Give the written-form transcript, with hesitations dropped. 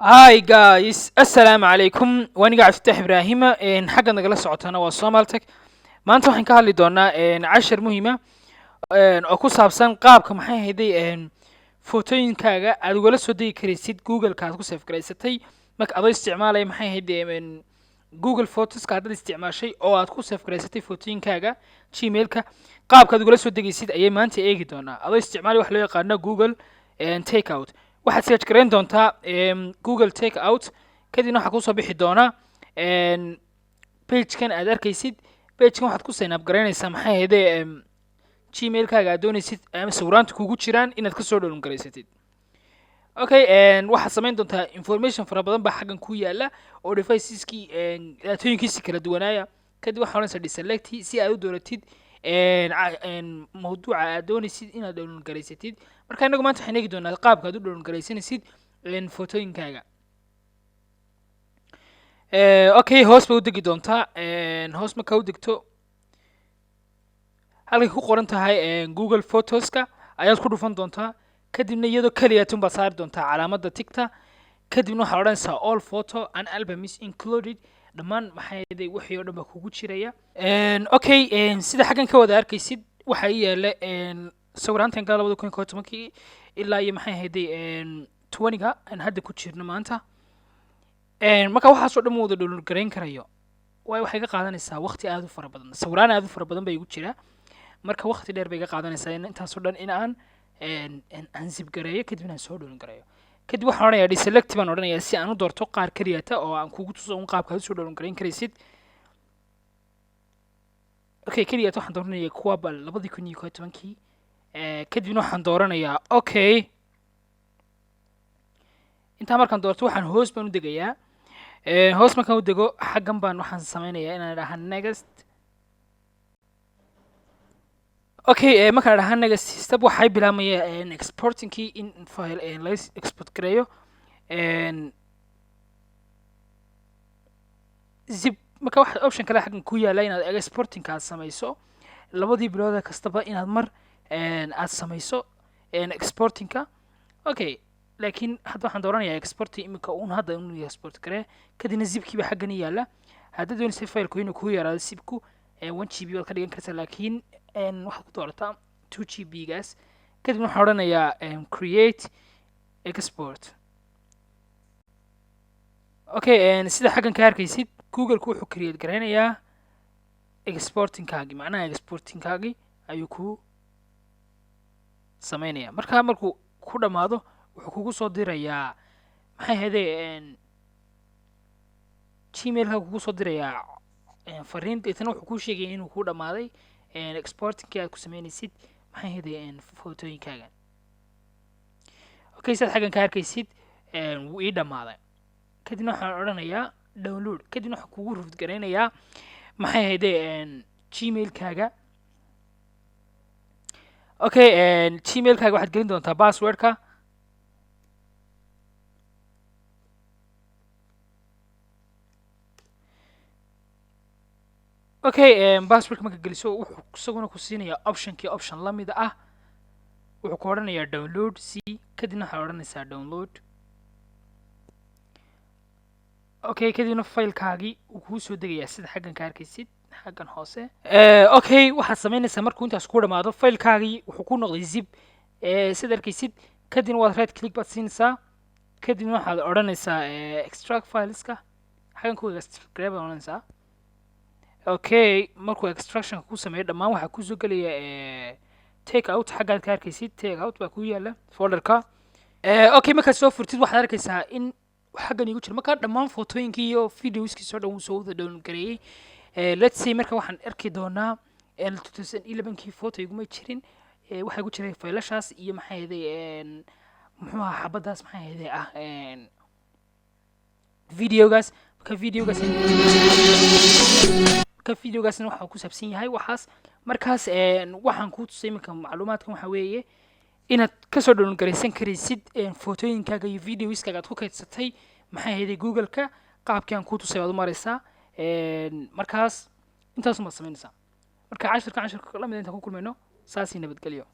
هاي جايز السلام عليكم وانا قاعد افتح ابراهيم ان حاجه نقلا socotana waa Soomaltech maanta waxaan ka hadli doonaa cashar muhiim ah oo ku saabsan qaabka maxay ahaydey footooyinkaaga aad ugala soo degi karaysid Google-ka aad ku save garaysatay marka adoo isticmaalaya maxay ahaydey Google Photos ka hadda isticmaashay oo aad ku save garaysatay footooyinkaaga Gmail-ka qaabka aad ugala soo degaysid ayay maanta eegi doonaa adoo isticmaalaya wax loo yaqaan Google Takeout waxaad search garayn doontaa Google Takeout kadibna waxaa kusoo bixi doona page-kan aad arkaysid page-kan waxaad ku sign up garaynaysaa maxay ahaydey Gmail-kaaga aad doonaysid ama sawiraanta kugu jiraan inaad ka soo download garaysatid okay waxaad samayn doontaa information fara badan baa xaggan ku yaala oo deviceski daatooyinkiisa kala duwanaaya kadib waxaad oranaysaa deselect si aad u dooratid mawduuca aad doonaysid inaad download garaysatid marka inagu maanta waxaan eegi doonaa qaabka aad u download garaysanaysid footooyinkaaga okay hoos bay u degi doontaa hoos markaa u degto halkay ku qoran tahay Google Photos-ka ayaad ku dhufan doontaa kadibna iyadoo kaliya tun baad saari doontaa calaamadda tigta kadibna waxaad odhanaysaa all photo and album is included dhammaan maxay ahaydey wixii oo dhan baa kugu jiraya okay sida xaggan ka wada arkaysid waxaa ii yaala sawiraantan gaa 2011 ilaa iyo maxay ahaydey 20ga aan hadda ku jirno maanta marka waxaas oo dhan wada download garayn karayo waxay ka qaadanaysaa waqti aad u fara badan sawiraan aad u fara badan bay igu jiraa marka waqti dheer bay ka qaadanaysaa intaas oo dhan in aan zip gareeyo kadibna aan soo download gareeyo kadib waxaan odhanayaa deselect baan odhanayaa si aan u doorto qaar keliyata oo aan kugu tuso qaabka aad u soo download garayn karaysid okay keliyata waxaan dooranayaa kuwa bal 2011 kadibna waxaan dooranayaa okay inta markaan doorto waxaan hoos baan u degayaa hoos markaan u dego xaggan baan waxaan sameynayaa inaan idhaha next okay markaan idhaha next step waxay bilaabmaya exportingkii in file la export gareeyo zip marka waxa option kale xaggan ku yaala inaad exporting aad samayso labadii bilood kastaba inaad mar aad samayso exporting-ka okay laakiin hadda waxaan dooranayaa export imika uun hadda inuu export garee kadibna zipkii baa xaggan yaala haddaad doonaysa file-ku inuu kugu yaraado zipku 1GB waad ka dhigan kartaa laakiin waxaad ku doorataa 2GB gaas kadibna waxaan odhanayaa create export okay sida xaggan ka arkaysid Google-ku wuxuu create garaynayaa exporting-kaagi macnaha exporting-kaagi ayuu ku sameynaya markuu ku dhamaado wuxuu kugu soo dirayaa maxay ahaydey Gmail-ka kugu soo dirayaa fariin deetana wuxuu kuu sheegaya inuu ku dhamaaday exporting-kii aad ku sameynaysid maxay ahaydey footooyinkaaga okay saad xaggan ka arkaysid wuu ii dhamaaday kadibna waxaan odhanayaa download kadibna waxaan kugu root garaynayaa maxay ahaydey Gmail-kaaga okay Gmail-kaaga waxaad gelin doontaa password-ka okay password marka geliso wuxuu isaguna ku siinayaa option la mid ah wuxuu ku odhanayaa download kadibna waxaad odhanaysaa download okay kadibna file-kaagii uu kuu soo degayaa sida xaggan ka arkaysid xaggan hoose okay waxaad samaynaysaa markuu intaas ku dhamaado file-kaagii wuxuu ku noqday zip sida arkaysid kadibna waad right click baad siinaysaa kadibna waxaad odhanaysaa extract fileska xaggan ku extract baad odhanaysaa okay markuu extraction ku sameeyo dhammaan waxaa ku soo gelaya takeout xaggaad ka arkaysid takeout baa ku yaala folder-ka okay markaad soo furtid waxaad arkaysaa in xaggan igu jiro marka dhammaan footooyinkii iyo videoskiisa oo dhan wuu soo wada download gareeyay let's say marka waxaan arki doonaa 2011kii photo iguma jirin waxaa igu jiray faylashaas iyo maxay ahaydey muxuu ahaa xabadaas maxay ahaydey videogaas videogaasna waxa ku saabsan yahay waxaas markaas waxaan ku tusay iminka macluumaadkan waxa weeye inaad ka soo download garaysan karaysid footooyinkaaga iyo videoiskaaga aad ku kaydsatay maxay ahaydey Google-ka qaabkii aan ku tusay baad u maraysaa markaas intaas uma samaynaysaa marka cashirka la mid inta ku kulmayno saasi nabadgelyo